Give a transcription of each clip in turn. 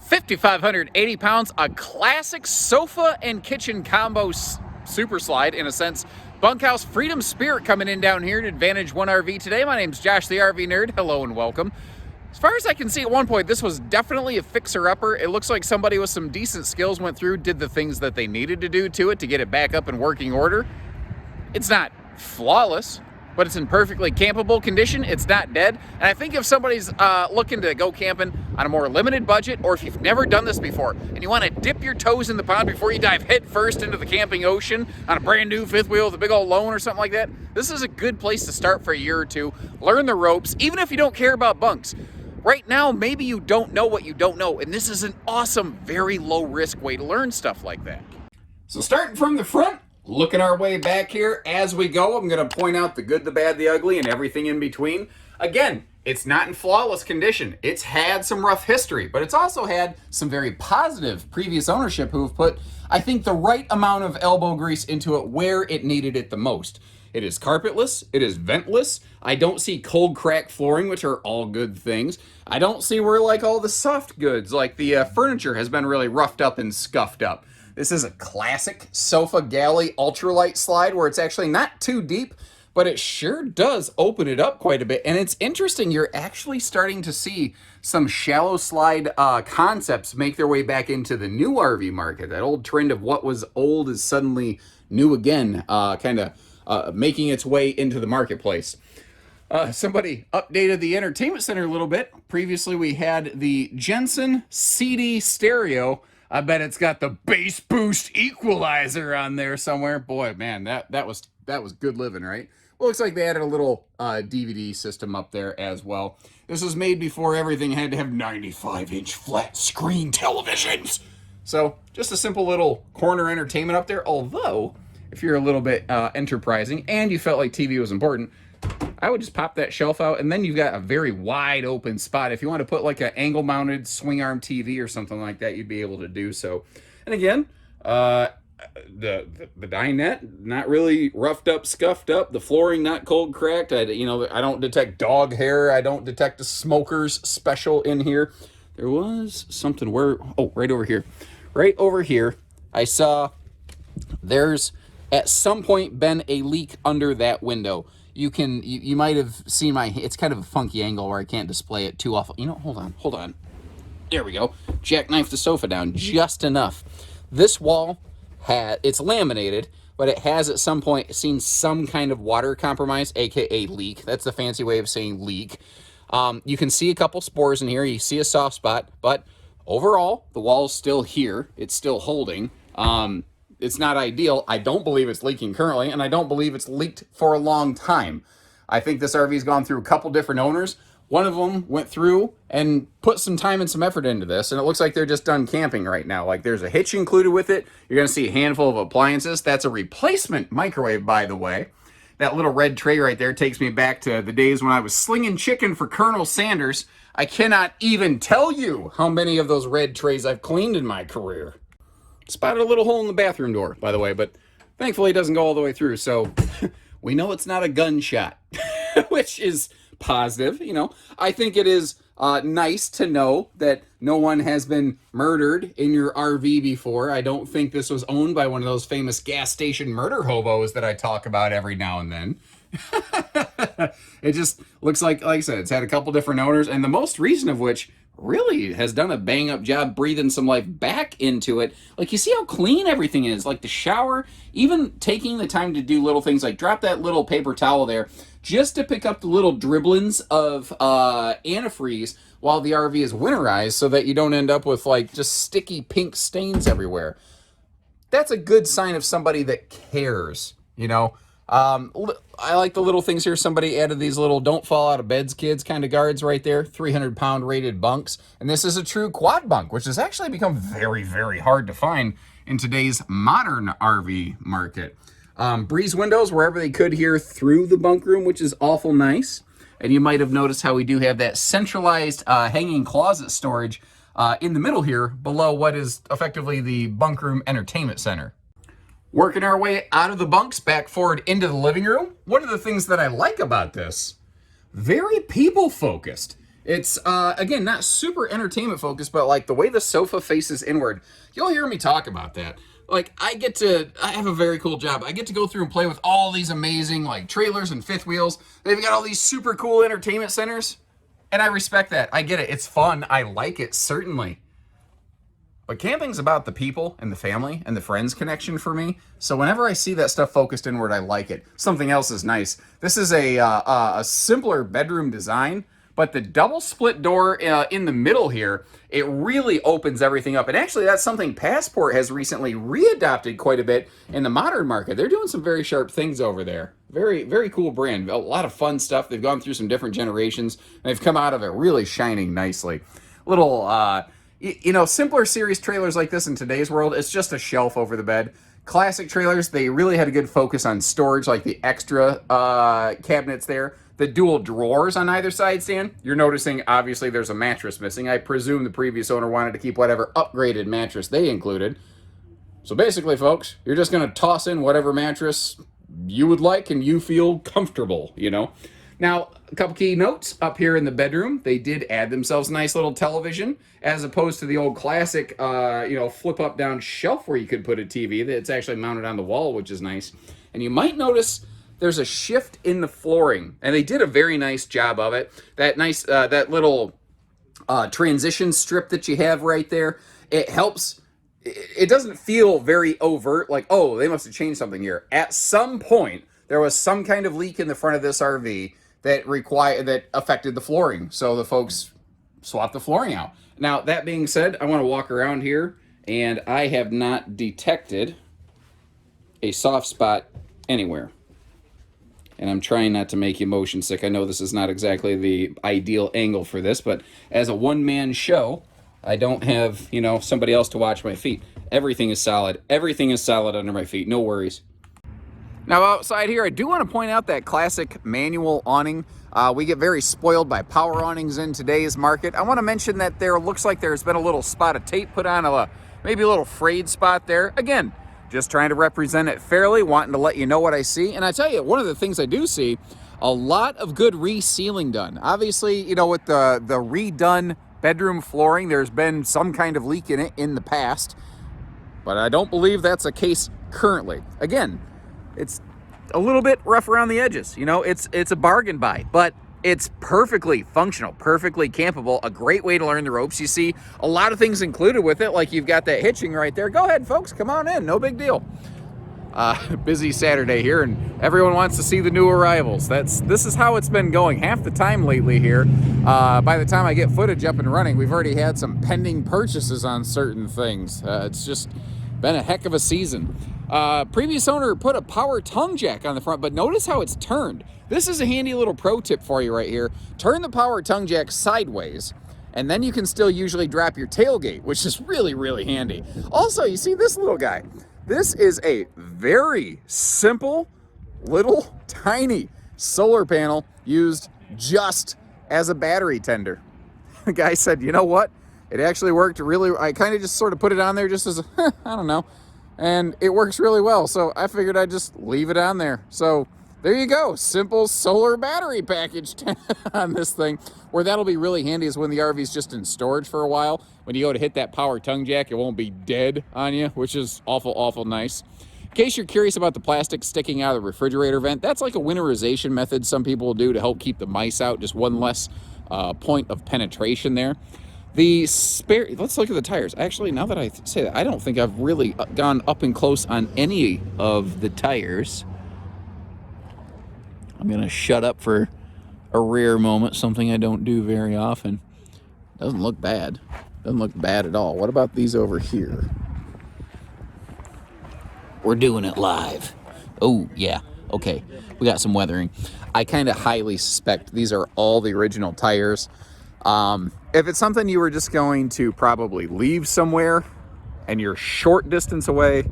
5,580 pounds, a classic sofa and kitchen combo super slide, in a sense. Bunkhouse Freedom Spirit coming in down here at Advantage 1 RV today. My name's Josh, the RV Nerd. Hello and welcome. As far as I can see, at one point, this was definitely a fixer-upper. It looks like somebody with some decent skills went through, did the things that they needed to do to it to get it back up in working order. It's not flawless, but it's in perfectly campable condition. It's not dead. And I think if somebody's looking to go camping on a more limited budget, or if you've never done this before and you want to dip your toes in the pond before you dive head first into the camping ocean on a brand new fifth wheel with a big old loan or something like that, this is a good place to start for a year or two. Learn the ropes, even if you don't care about bunks. Right now, maybe you don't know what you don't know, and this is an awesome, very low-risk way to learn stuff like that. So starting from the front, looking our way back here as we go, I'm going to point out the good, the bad, the ugly, and everything in between. Again, it's not in flawless condition. It's had some rough history, but it's also had some very positive previous ownership who have put, I think, the right amount of elbow grease into it where it needed it the most. It is carpetless. It is ventless. I don't see cold crack flooring, which are all good things. I don't see where like all the soft goods, like the furniture has been really roughed up and scuffed up. This is a classic sofa galley ultralight slide where it's actually not too deep, but it sure does open it up quite a bit. And it's interesting, you're actually starting to see some shallow slide concepts make their way back into the new RV market. That old trend of what was old is suddenly new again, kind of making its way into the marketplace. Somebody updated the entertainment center a little bit. Previously, we had the Jensen CD stereo. I bet it's got the bass boost equalizer on there somewhere. Boy, man, that was good living, right? Well, looks like they added a little DVD system up there as well. This was made before everything had to have 95-inch flat screen televisions. So just a simple little corner entertainment up there. Although, if you're a little bit enterprising and you felt like TV was important, I would just pop that shelf out, and then you've got a very wide open spot. If you want to put like an angle-mounted swing arm TV or something like that, you'd be able to do so. And again, the dinette, not really roughed up, scuffed up. The flooring, not cold cracked. I don't detect dog hair. I don't detect a smoker's special in here. There was something where, right over here. Right over here, I saw there's at some point been a leak under that window. You might have seen it's kind of a funky angle where I can't display it too often. Hold on. There we go. Jackknife the sofa down just enough. This wall it's laminated, but it has at some point seen some kind of water compromise, aka leak. That's the fancy way of saying leak. You can see a couple spores in here. You see a soft spot, but overall, the wall's still here. It's still holding. It's not ideal. I don't believe it's leaking currently, and I don't believe it's leaked for a long time. I think this RV's gone through a couple different owners. One of them went through and put some time and some effort into this, and it looks like they're just done camping right now. Like, there's a hitch included with it. You're going to see a handful of appliances. That's a replacement microwave, by the way. That little red tray right there takes me back to the days when I was slinging chicken for Colonel Sanders. I cannot even tell you how many of those red trays I've cleaned in my career. Spotted a little hole in the bathroom door, by the way, but thankfully it doesn't go all the way through, so we know it's not a gunshot, which is positive. I think it is nice to know that no one has been murdered in your RV before. I don't think this was owned by one of those famous gas station murder hobos that I talk about every now and then. It just looks like I said, it's had a couple different owners, and the most recent of which really has done a bang-up job breathing some life back into it. Like, you see how clean everything is. Like the shower, even taking the time to do little things like drop that little paper towel there just to pick up the little dribblings of antifreeze while the RV is winterized so that you don't end up with like just sticky pink stains everywhere. That's a good sign of somebody that cares, I like the little things here. Somebody added these little don't fall out of beds, kids kind of guards right there. 300-pound rated bunks. And this is a true quad bunk, which has actually become very, very hard to find in today's modern RV market. Breeze windows wherever they could here through the bunk room, which is awful nice. And you might have noticed how we do have that centralized hanging closet storage in the middle here below what is effectively the bunk room entertainment center. Working our way out of the bunks back forward into the living room. One of the things that I like about this, very people focused. It's, again, not super entertainment focused, but like the way the sofa faces inward, you'll hear me talk about that. Like, I have a very cool job. I get to go through and play with all these amazing, like, trailers and fifth wheels. They've got all these super cool entertainment centers, and I respect that. I get it. It's fun. I like it, certainly. But camping's about the people and the family and the friends connection for me. So whenever I see that stuff focused inward, I like it. Something else is nice. This is a simpler bedroom design, but the double split door in the middle here, it really opens everything up. And actually, that's something Passport has recently readopted quite a bit in the modern market. They're doing some very sharp things over there. Very, very cool brand. A lot of fun stuff. They've gone through some different generations, and they've come out of it really shining nicely. Little, simpler series trailers like this in today's world, it's just a shelf over the bed. Classic trailers, they really had a good focus on storage, like the extra cabinets there. The dual drawers on either side stand. You're noticing, obviously, there's a mattress missing. I presume the previous owner wanted to keep whatever upgraded mattress they included. So basically, folks, you're just going to toss in whatever mattress you would like and you feel comfortable, Now, a couple key notes up here in the bedroom. They did add themselves a nice little television, as opposed to the old classic, flip up down shelf where you could put a TV. That's actually mounted on the wall, which is nice. And you might notice there's a shift in the flooring, and they did a very nice job of it. That nice, that little transition strip that you have right there, it helps. It doesn't feel very overt, like, oh, they must have changed something here. At some point, there was some kind of leak in the front of this RV that affected the flooring. So the folks swapped the flooring out. Now, that being said, I want to walk around here, and I have not detected a soft spot anywhere. And I'm trying not to make you motion sick. I know this is not exactly the ideal angle for this, but as a one-man show, I don't have, somebody else to watch my feet. Everything is solid. Everything is solid under my feet. No worries. Now outside here, I do want to point out that classic manual awning. We get very spoiled by power awnings in today's market. I want to mention that there looks like there's been a little spot of tape put on, maybe a little frayed spot there. Again, just trying to represent it fairly, wanting to let you know what I see. And I tell you, one of the things I do see, a lot of good resealing done. Obviously, with the redone bedroom flooring, there's been some kind of leak in it in the past, but I don't believe that's the case currently. Again, it's a little bit rough around the edges. It's a bargain buy, but it's perfectly functional, perfectly campable, a great way to learn the ropes. You see a lot of things included with it, like you've got that hitching right there. Go ahead, folks, come on in, no big deal. Busy Saturday here, and everyone wants to see the new arrivals. This is how it's been going half the time lately here. By the time I get footage up and running, we've already had some pending purchases on certain things. It's just been a heck of a season. Previous owner put a power tongue jack on the front, but notice how it's turned. This is a handy little pro tip for you right here. Turn the power tongue jack sideways, and then you can still usually drop your tailgate, which is really, really handy. Also, you see this little guy. This is a very simple, little, tiny solar panel used just as a battery tender. The guy said, you know what? It actually worked really. I kind of just sort of put it on there just as a, I don't know. And it works really well. So I figured I'd just leave it on there. So there you go. Simple solar battery package on this thing. Where that'll be really handy is when the RV's just in storage for a while. When you go to hit that power tongue jack, it won't be dead on you, which is awful, awful nice. In case you're curious about the plastic sticking out of the refrigerator vent, that's like a winterization method some people will do to help keep the mice out. Just one less point of penetration there. The spare, let's look at the tires. Actually, now that I say that, I don't think I've really gone up and close on any of the tires. I'm going to shut up for a rare moment, something I don't do very often. Doesn't look bad. Doesn't look bad at all. What about these over here? We're doing it live. Oh, yeah. Okay. We got some weathering. I kind of highly suspect these are all the original tires. If it's something you were just going to probably leave somewhere and you're short distance away,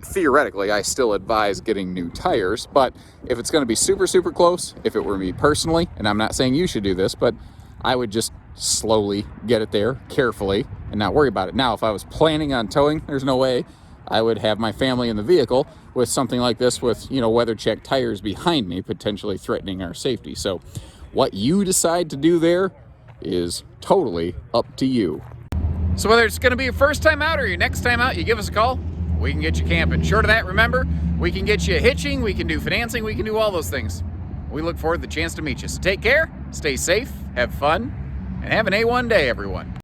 theoretically, I still advise getting new tires. But if it's going to be super, super close, if it were me personally, and I'm not saying you should do this, but I would just slowly get it there carefully and not worry about it. Now, if I was planning on towing, there's no way I would have my family in the vehicle with something like this with, weather check tires behind me, potentially threatening our safety. So What you decide to do there is totally up to you. So whether it's going to be your first time out or your next time out, you give us a call, we can get you camping. Short of that, remember, we can get you hitching, we can do financing, we can do all those things. We look forward to the chance to meet you. So take care, stay safe, have fun, and have an A1 day, everyone.